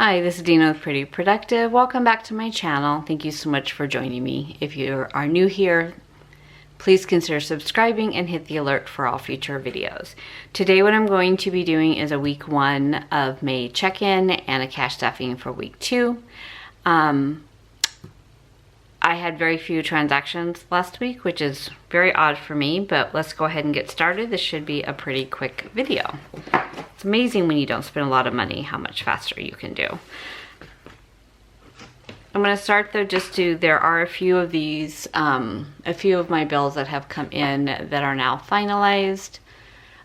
Hi, this is Dina with Pretty Productive. Welcome back to my channel. Thank you so much for joining me. If you are new here, please consider subscribing and hit the alert for all future videos. Today what I'm going to be doing is a week 1 of May check-in and a cash stuffing for week 2. I had very few transactions last week, which is very odd for me, but let's go ahead and get started. This should be a pretty quick video. It's amazing when you don't spend a lot of money how much faster you can do. I'm going to start though there are a few of these, a few of my bills that have come in that are now finalized.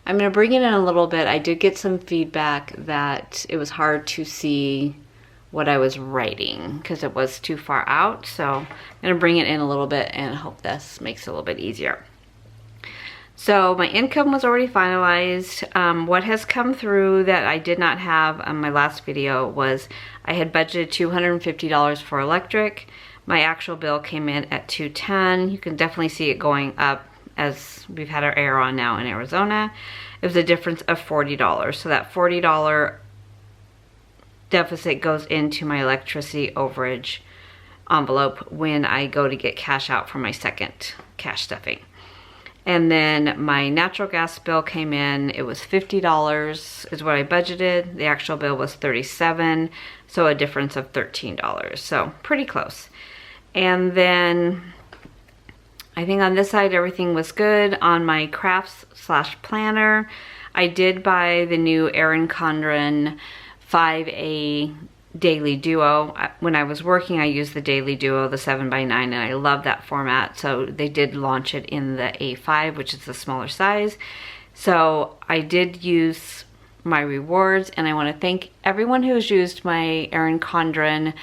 I'm going to bring it in a little bit. I did get some feedback that it was hard to see what I was writing because it was too far out. So I'm going to bring it in a little bit and hope this makes it a little bit easier. So my income was already finalized. What has come through that I did not have on my last video was I had budgeted $250 for electric. My actual bill came in at $210. You can definitely see it going up as we've had our air on now in Arizona. It was a difference of $40. So that $40 deficit goes into my electricity overage envelope when I go to get cash out for my second cash stuffing. And then my natural gas bill came in, it was $50 is what I budgeted. The actual bill was $37, so a difference of $13. So pretty close. And then I think on this side everything was good. On my crafts/planner, I did buy the new Erin Condren 5A Daily Duo. When I was working, I used the Daily Duo, the 7x9, and I love that format. So they did launch it in the A5, which is the smaller size. So I did use my rewards, and I want to thank everyone who has used my Erin Condren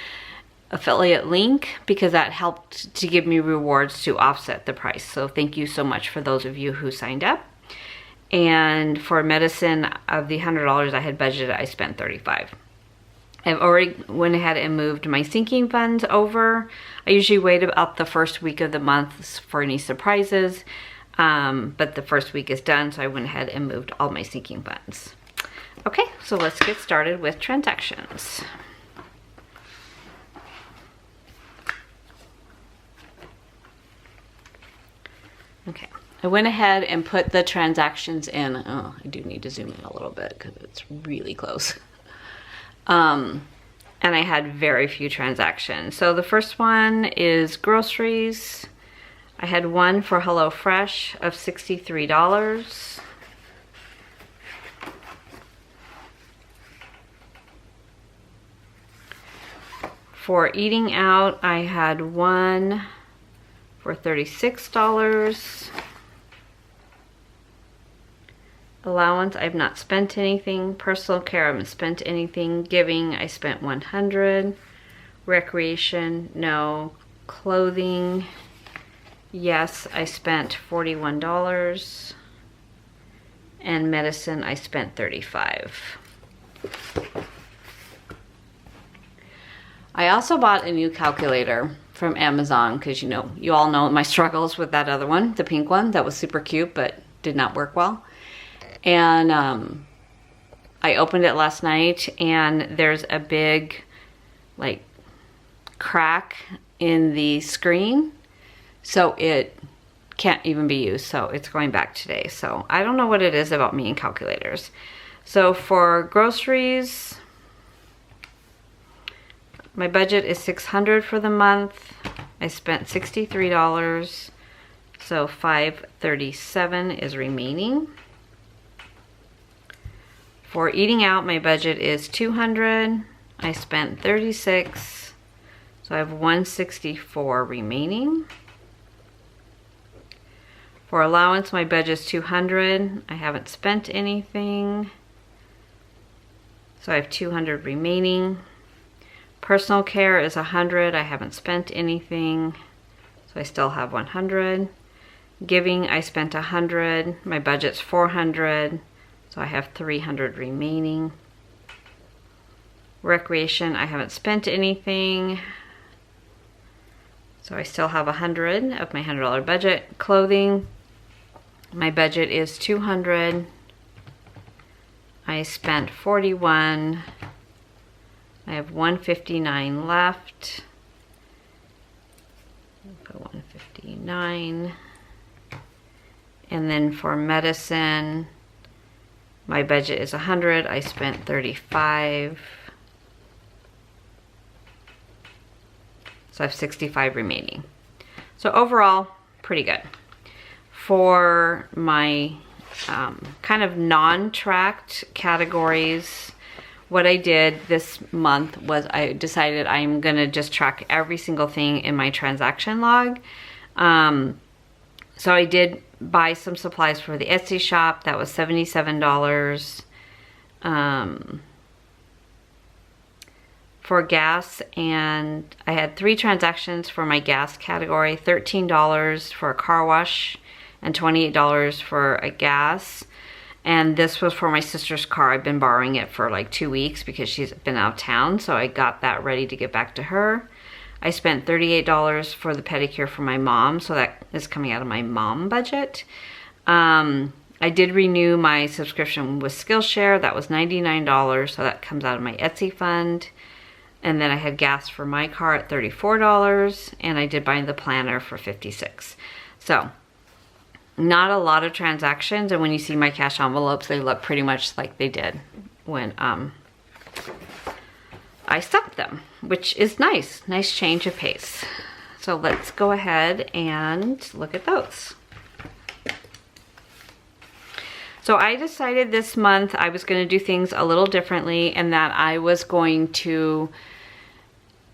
affiliate link because that helped to give me rewards to offset the price. So thank you so much for those of you who signed up. And for medicine, of the $100 I had budgeted, I spent $35. I've already went ahead and moved my sinking funds over. I usually wait about the first week of the month for any surprises, but the first week is done, so I went ahead and moved all my sinking funds. Okay, so let's get started with transactions. Okay, I went ahead and put the transactions in. Oh, I do need to zoom in a little bit because it's really close. And I had very few transactions. So the first one is groceries. I had one for HelloFresh of $63. For eating out, I had one for $36. Allowance, I've not spent anything. Personal care, I haven't spent anything. Giving, I spent $100. Recreation, no. Clothing, yes, I spent $41. And medicine, I spent $35. I also bought a new calculator from Amazon because you all know my struggles with that other one, the pink one that was super cute but did not work well. And I opened it last night and there's a big like crack in the screen, so it can't even be used, so it's going back today. So I don't know what it is about me and calculators. So for groceries, my budget is $600 for the month. I spent $63, so $537 is remaining. For eating out, my budget is $200. I spent $36, so I have $164 remaining. For allowance, my budget is $200. I haven't spent anything, so I have $200 remaining. Personal care is $100. I haven't spent anything, so I still have $100. Giving, I spent $100. My budget's $400. So I have $300 remaining. Recreation, I haven't spent anything. So I still have $100 of my $100 budget. Clothing, my budget is $200. I spent $41. I have 159 left. Put 159. And then for medicine, my budget is 100. I spent 35. So I have 65 remaining. So overall, pretty good. For my kind of non-tracked categories, what I did this month was I decided I'm gonna just track every single thing in my transaction log. So I did buy some supplies for the Etsy shop. That was $77. For gas, and I had 3 transactions for my gas category, $13 for a car wash and $28 for a gas. And this was for my sister's car. I've been borrowing it for like 2 weeks because she's been out of town, so I got that ready to get back to her. I spent $38 for the pedicure for my mom, so that is coming out of my mom budget. I did renew my subscription with Skillshare. That was $99, so that comes out of my Etsy fund. And then I had gas for my car at $34, and I did buy the planner for $56. So not a lot of transactions, and when you see my cash envelopes, they look pretty much like they did when I stuffed them, which is nice. Nice change of pace. So let's go ahead and look at those. So I decided this month I was going to do things a little differently, and that I was going to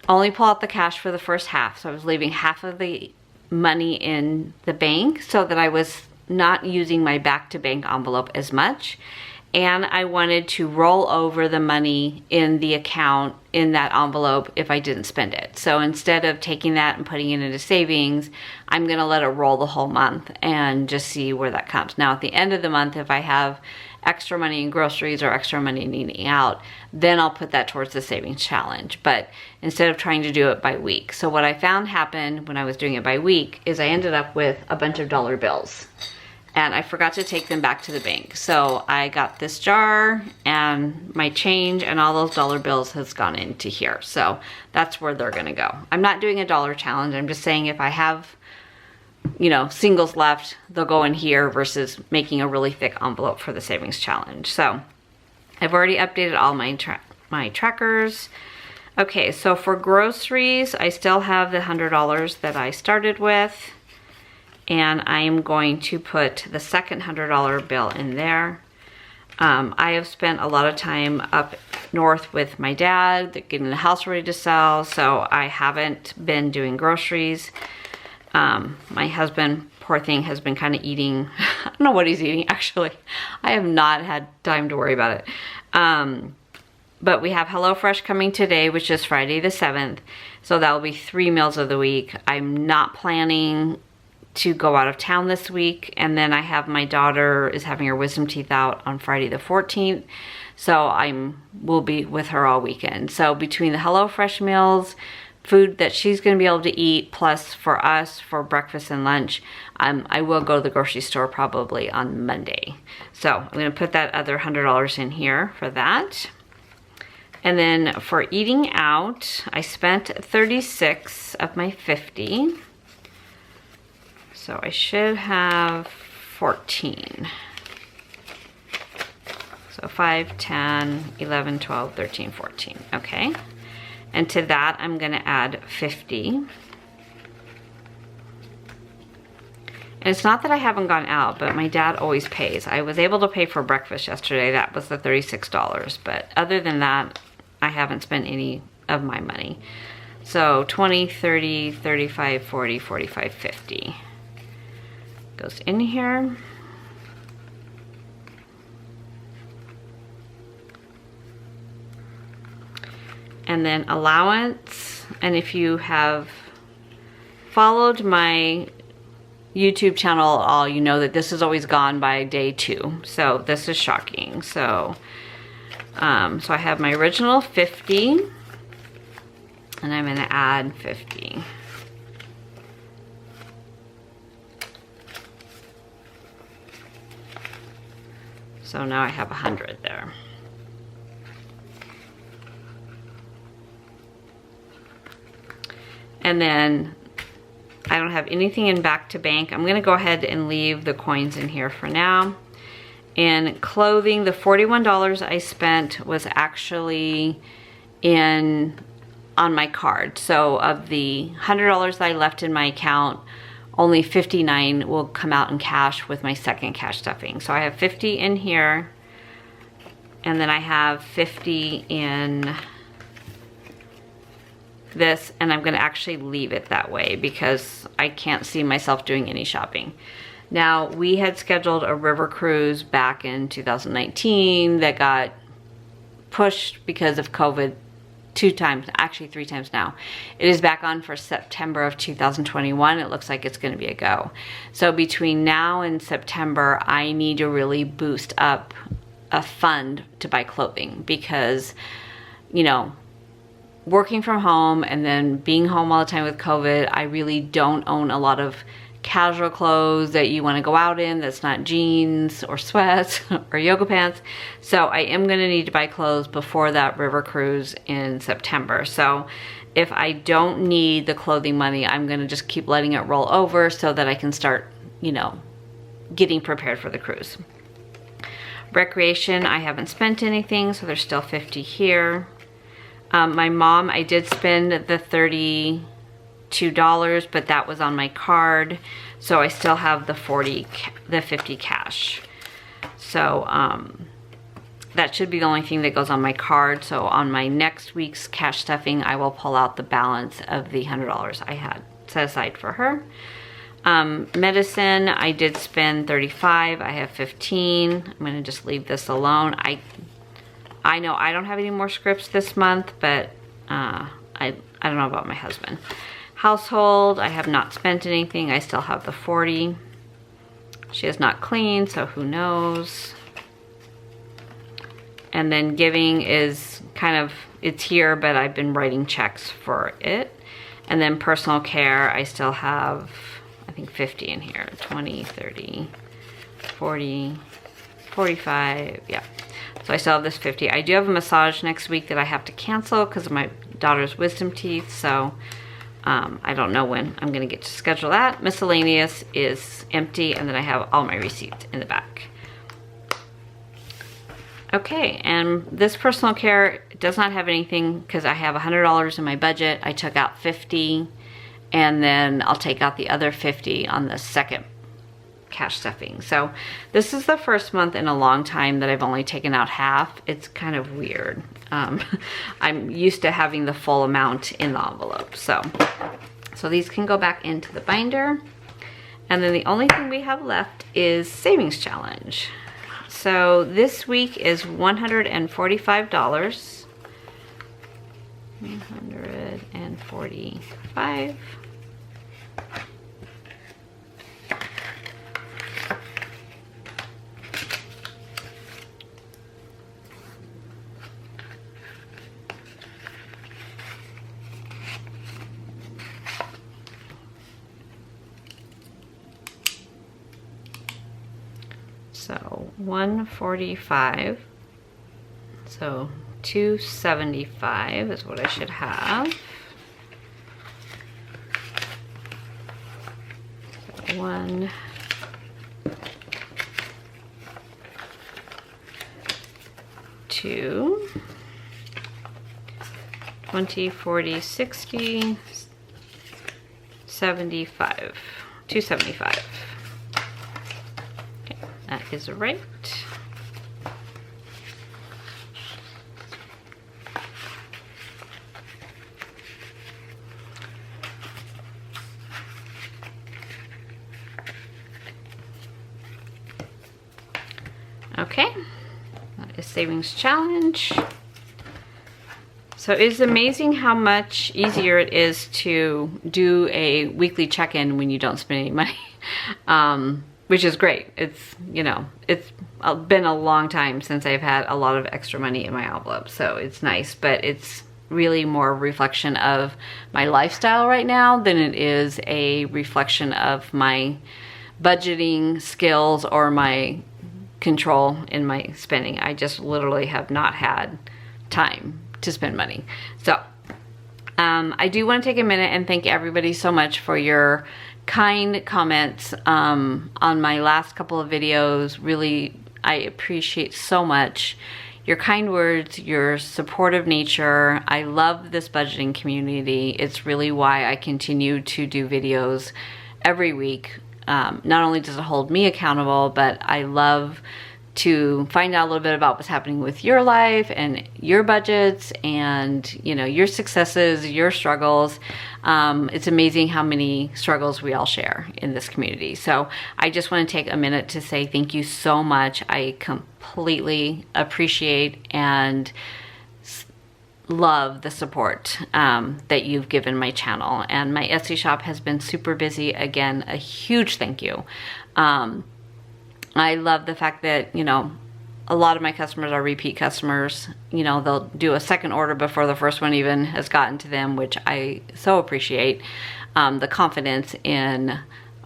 only pull out the cash for the first half. So I was leaving half of the money in the bank so that I was not using my back to bank envelope as much. And I wanted to roll over the money in the account in that envelope if I didn't spend it. So instead of taking that and putting it into savings, I'm gonna let it roll the whole month and just see where that comes. Now at the end of the month, if I have extra money in groceries or extra money in eating out, then I'll put that towards the savings challenge. But instead of trying to do it by week. So what I found happened when I was doing it by week is I ended up with a bunch of dollar bills. And I forgot to take them back to the bank. So I got this jar, and my change and all those dollar bills has gone into here. So that's where they're gonna go. I'm not doing a dollar challenge. I'm just saying if I have, you know, singles left, they'll go in here versus making a really thick envelope for the savings challenge. So I've already updated all my trackers. Okay, so for groceries, I still have the $100 that I started with. And I'm going to put the second $100 bill in there. I have spent a lot of time up north with my dad, getting the house ready to sell, so I haven't been doing groceries. My husband, poor thing, has been kind of eating, I don't know what he's eating actually. I have not had time to worry about it. But we have HelloFresh coming today, which is Friday the 7th. So that will be 3 meals of the week. I'm not planning to go out of town this week, and then I have my daughter is having her wisdom teeth out on Friday the 14th, so will be with her all weekend. So between the HelloFresh meals, food that she's going to be able to eat, plus for us for breakfast and lunch, I will go to the grocery store probably on Monday. So I'm going to put that other $100 in here for that. And then for eating out, I spent 36 of my 50. So I should have 14. So 5, 10, 11, 12, 13, 14. Okay. And to that, I'm going to add 50. And it's not that I haven't gone out, but my dad always pays. I was able to pay for breakfast yesterday. That was the $36. But other than that, I haven't spent any of my money. So 20, 30, 35, 40, 45, 50. Goes in here. And then allowance, and if you have followed my YouTube channel at all, you know that this is always gone by day 2. So this is shocking. So so I have my original 50, and I'm gonna add 50. So now I have 100 there. And then I don't have anything in back to bank. I'm gonna go ahead and leave the coins in here for now. And clothing, the $41 I spent was actually on my card. So of the $100 that I left in my account, only 59 will come out in cash with my second cash stuffing. So I have 50 in here, and then I have 50 in this, and I'm gonna actually leave it that way because I can't see myself doing any shopping. Now, we had scheduled a river cruise back in 2019 that got pushed because of COVID 2 times, actually 3 times now. It is back on for September of 2021. It looks like it's gonna be a go. So between now and September, I need to really boost up a fund to buy clothing because, you know, working from home and then being home all the time with COVID, I really don't own a lot of casual clothes that you want to go out in that's not jeans or sweats or yoga pants. So I am going to need to buy clothes before that river cruise in September. So if I don't need the clothing money, I'm going to just keep letting it roll over so that I can start, you know, getting prepared for the cruise. Recreation, I haven't spent anything, so there's still 50 here. My mom, I did spend the $32, but that was on my card, so I still have the 50 cash. So that should be the only thing that goes on my card. So on my next week's cash stuffing, I will pull out the balance of the $100 I had set aside for her. Medicine, I did spend 35. I have 15. I'm gonna just leave this alone. I know I don't have any more scripts this month, but I don't know about my husband. Household, I have not spent anything. I still have the 40. She has not cleaned, so who knows. And then giving is kind of, it's here, but I've been writing checks for it. And then personal care, I still have, I think 50 in here. 20, 30, 40, 45, yeah. So I still have this 50. I do have a massage next week that I have to cancel because of my daughter's wisdom teeth, so I don't know when I'm gonna get to schedule that. Miscellaneous is empty, and then I have all my receipts in the back. Okay, and this personal care does not have anything because I have $100 in my budget. I took out 50, and then I'll take out the other 50 on the second cash stuffing. So this is the first month in a long time that I've only taken out half. It's kind of weird. I'm used to having the full amount in the envelope. So these can go back into the binder. And then the only thing we have left is savings challenge. So this week is $145. 145. So 145, so 275 is what I should have. So 1, 2, 20, 40, 60, 75, 275. That is right. Okay, that is savings challenge. So it is amazing how much easier it is to do a weekly check-in when you don't spend any money. Which is great. It's, you know, it's been a long time since I've had a lot of extra money in my envelope, so it's nice, but it's really more a reflection of my lifestyle right now than it is a reflection of my budgeting skills or my control in my spending. I just literally have not had time to spend money. So I do want to take a minute and thank everybody so much for your kind comments on my last couple of videos. Really, I appreciate so much your kind words, your supportive nature. I love this budgeting community. It's really why I continue to do videos every week. Not only does it hold me accountable, but I love to find out a little bit about what's happening with your life and your budgets and, you know, your successes, your struggles. It's amazing how many struggles we all share in this community. So I just want to take a minute to say thank you so much. I completely appreciate and love the support that you've given my channel. And my Etsy shop has been super busy. Again, a huge thank you. I love the fact that, you know, a lot of my customers are repeat customers. You know, they'll do a second order before the first one even has gotten to them, which I so appreciate. The confidence in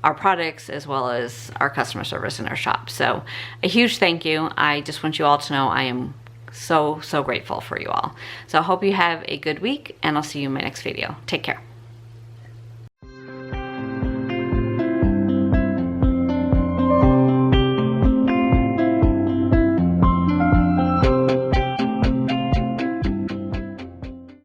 our products as well as our customer service in our shop. So a huge thank you. I just want you all to know I am so grateful for you all. So I hope you have a good week, and I'll see you in my next video. Take care.